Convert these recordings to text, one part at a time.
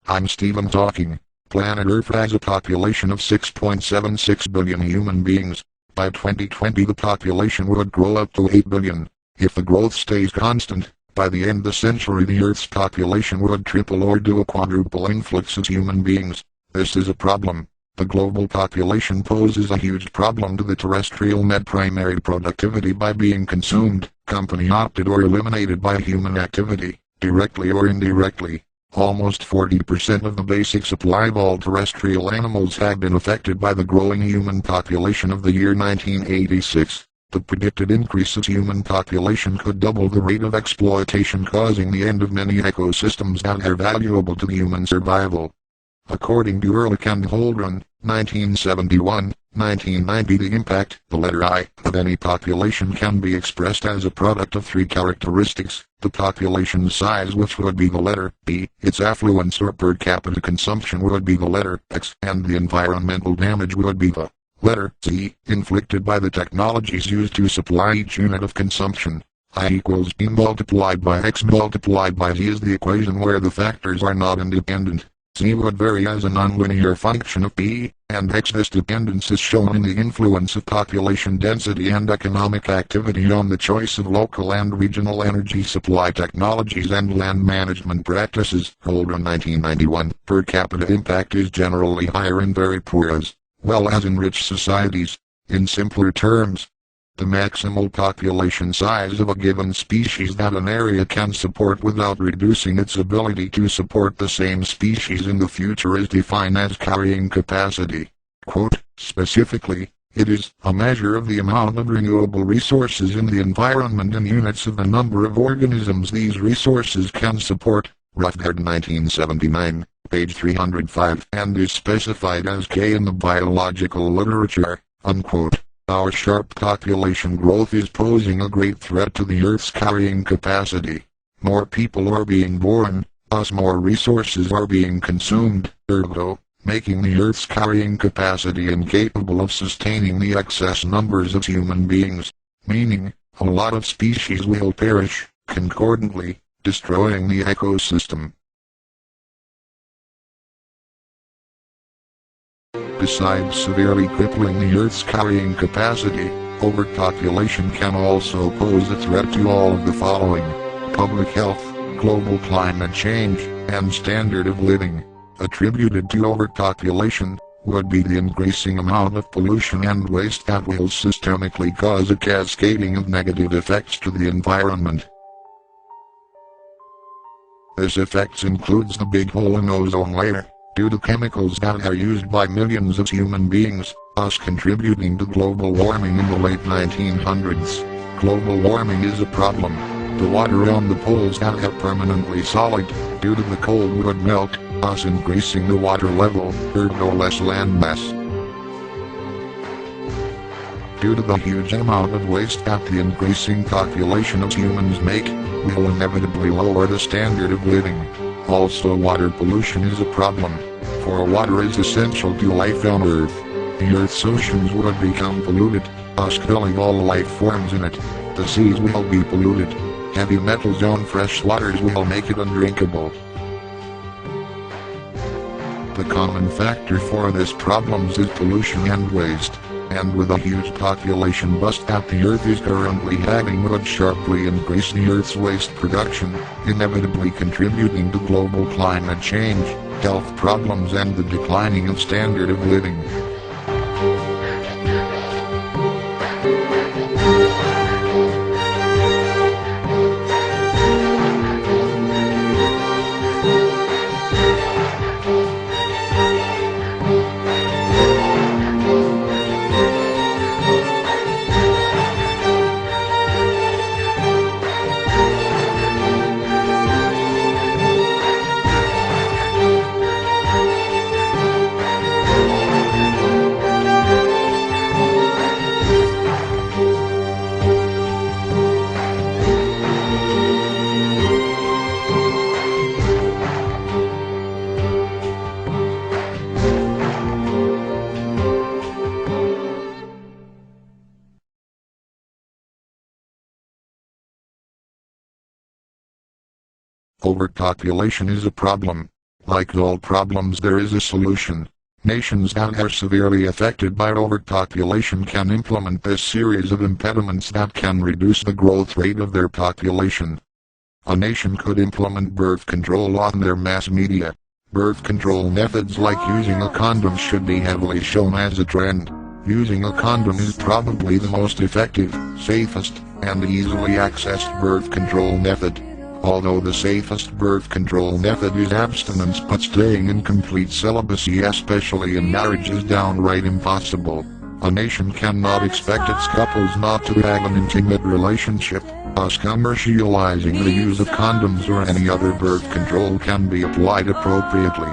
I'm Stephen talking. Planet Earth has a population of 6.76 billion human beings. By 2020 the population would grow up to 8 billion. If the growth stays constant, by the end of the century the Earth's population would triple or do a quadruple influx of human beings. This is a problem. The global population poses a huge problem to the terrestrial net primary productivity by being consumed, company-opted or eliminated by human activity, directly or indirectly. Almost 40% of the basic supply of all terrestrial animals have been affected by the growing human population of the year 1986. The predicted increase of human population could double the rate of exploitation, causing the end of many ecosystems that are valuable to human survival. According to Ehrlich and Holdren, 1971-1990, the impact, the letter I, of any population can be expressed as a product of three characteristics: the population size, which would be the letter B, its affluence or per capita consumption would be the letter X, and the environmental damage would be the letter Z, inflicted by the technologies used to supply each unit of consumption. I equals B multiplied by X multiplied by Z is the equation where the factors are not independent. Z would vary as a nonlinear function of B, and X. This dependence is shown in the influence of population density and economic activity on the choice of local and regional energy supply technologies and land management practices. Holdren 1991. Per capita impact is generally higher in very poor as well as in rich societies. In simpler terms, the maximal population size of a given species that an area can support without reducing its ability to support the same species in the future is defined as carrying capacity. Quote, specifically, it is a measure of the amount of renewable resources in the environment in units of the number of organisms these resources can support. Roughgard 1979, page 305, and is specified as K in the biological literature. Unquote. Our sharp population growth is posing a great threat to the Earth's carrying capacity. More people are being born, thus more resources are being consumed, ergo, making the Earth's carrying capacity incapable of sustaining the excess numbers of human beings, meaning, a lot of species will perish, concordantly, destroying the ecosystem. Besides severely crippling the Earth's carrying capacity, overpopulation can also pose a threat to all of the following: public health, global climate change, and standard of living. Attributed to overpopulation would be the increasing amount of pollution and waste that will systemically cause a cascading of negative effects to the environment. This effects includes the big hole in ozone layer, due to chemicals that are used by millions of human beings, thus contributing to global warming in the late 1900s. Global warming is a problem. The water on the poles that are permanently solid, due to the cold would melt, thus increasing the water level, ergo less land mass. Due to the huge amount of waste that the increasing population of humans make, will inevitably lower the standard of living. Also, water pollution is a problem, for water is essential to life on Earth. The Earth's oceans would become polluted, thus killing all life forms in it. The seas will be polluted. Heavy metals on fresh waters will make it undrinkable. The common factor for this problem is pollution and waste, and with a huge population bust that the Earth is currently having would sharply increase the Earth's waste production, inevitably contributing to global climate change, health problems and the declining of standard of living. Overpopulation is a problem. Like all problems, there is a solution. Nations that are severely affected by overpopulation can implement this series of impediments that can reduce the growth rate of their population. A nation could implement birth control on their mass media. Birth control methods like using a condom should be heavily shown as a trend. Using a condom is probably the most effective, safest, and easily accessed birth control method. Although the safest birth control method is abstinence, but staying in complete celibacy, especially in marriage, is downright impossible. A nation cannot expect its couples not to have an intimate relationship. Thus commercializing the use of condoms or any other birth control can be applied appropriately.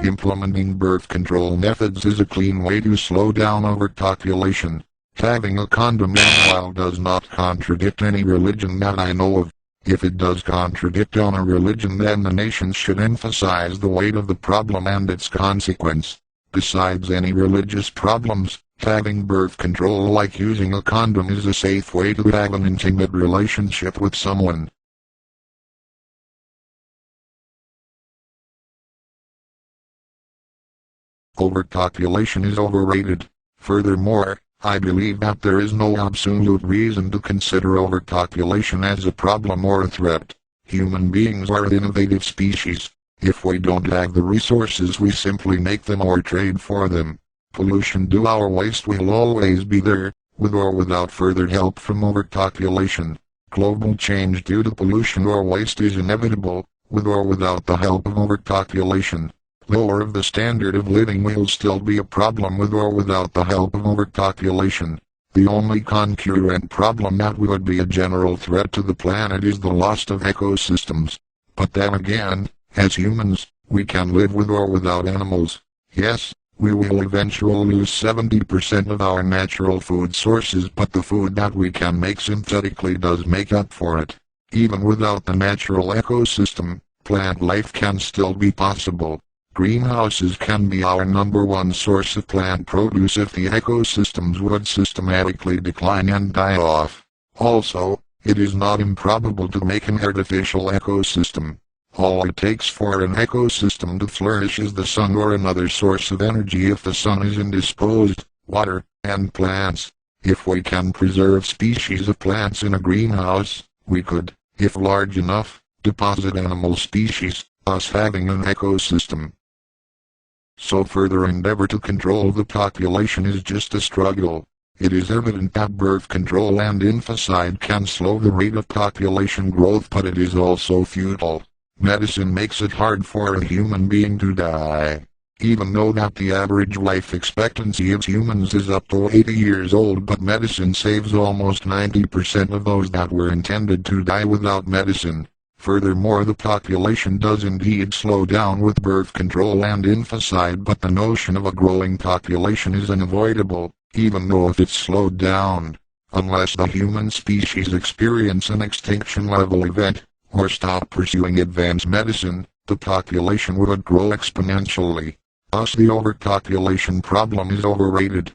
Implementing birth control methods is a clean way to slow down overpopulation. Having a condom meanwhile does not contradict any religion that I know of. If it does contradict on a religion, then the nation should emphasize the weight of the problem and its consequence. Besides any religious problems, having birth control like using a condom is a safe way to have an intimate relationship with someone. Overpopulation is overrated. Furthermore, I believe that there is no absolute reason to consider overpopulation as a problem or a threat. Human beings are an innovative species. If we don't have the resources, we simply make them or trade for them. Pollution due to our waste will always be there, with or without further help from overpopulation. Global change due to pollution or waste is inevitable, with or without the help of overpopulation. Lower of the standard of living will still be a problem with or without the help of overpopulation. The only concurrent problem that would be a general threat to the planet is the loss of ecosystems. But then again, as humans, we can live with or without animals. Yes, we will eventually lose 70% of our natural food sources, but the food that we can make synthetically does make up for it. Even without the natural ecosystem, plant life can still be possible. Greenhouses can be our #1 source of plant produce if the ecosystems would systematically decline and die off. Also, it is not improbable to make an artificial ecosystem. All it takes for an ecosystem to flourish is the sun or another source of energy if the sun is indisposed, water, and plants. If we can preserve species of plants in a greenhouse, we could, if large enough, deposit animal species, thus having an ecosystem. So further endeavor to control the population is just a struggle. It is evident that birth control and infanticide can slow the rate of population growth, but it is also futile. Medicine makes it hard for a human being to die. Even though that the average life expectancy of humans is up to 80 years old, but medicine saves almost 90% of those that were intended to die without medicine. Furthermore, the population does indeed slow down with birth control and infanticide, but the notion of a growing population is unavoidable, even though if it's slowed down. Unless the human species experience an extinction level event, or stop pursuing advanced medicine, the population would grow exponentially. Thus the overpopulation problem is overrated.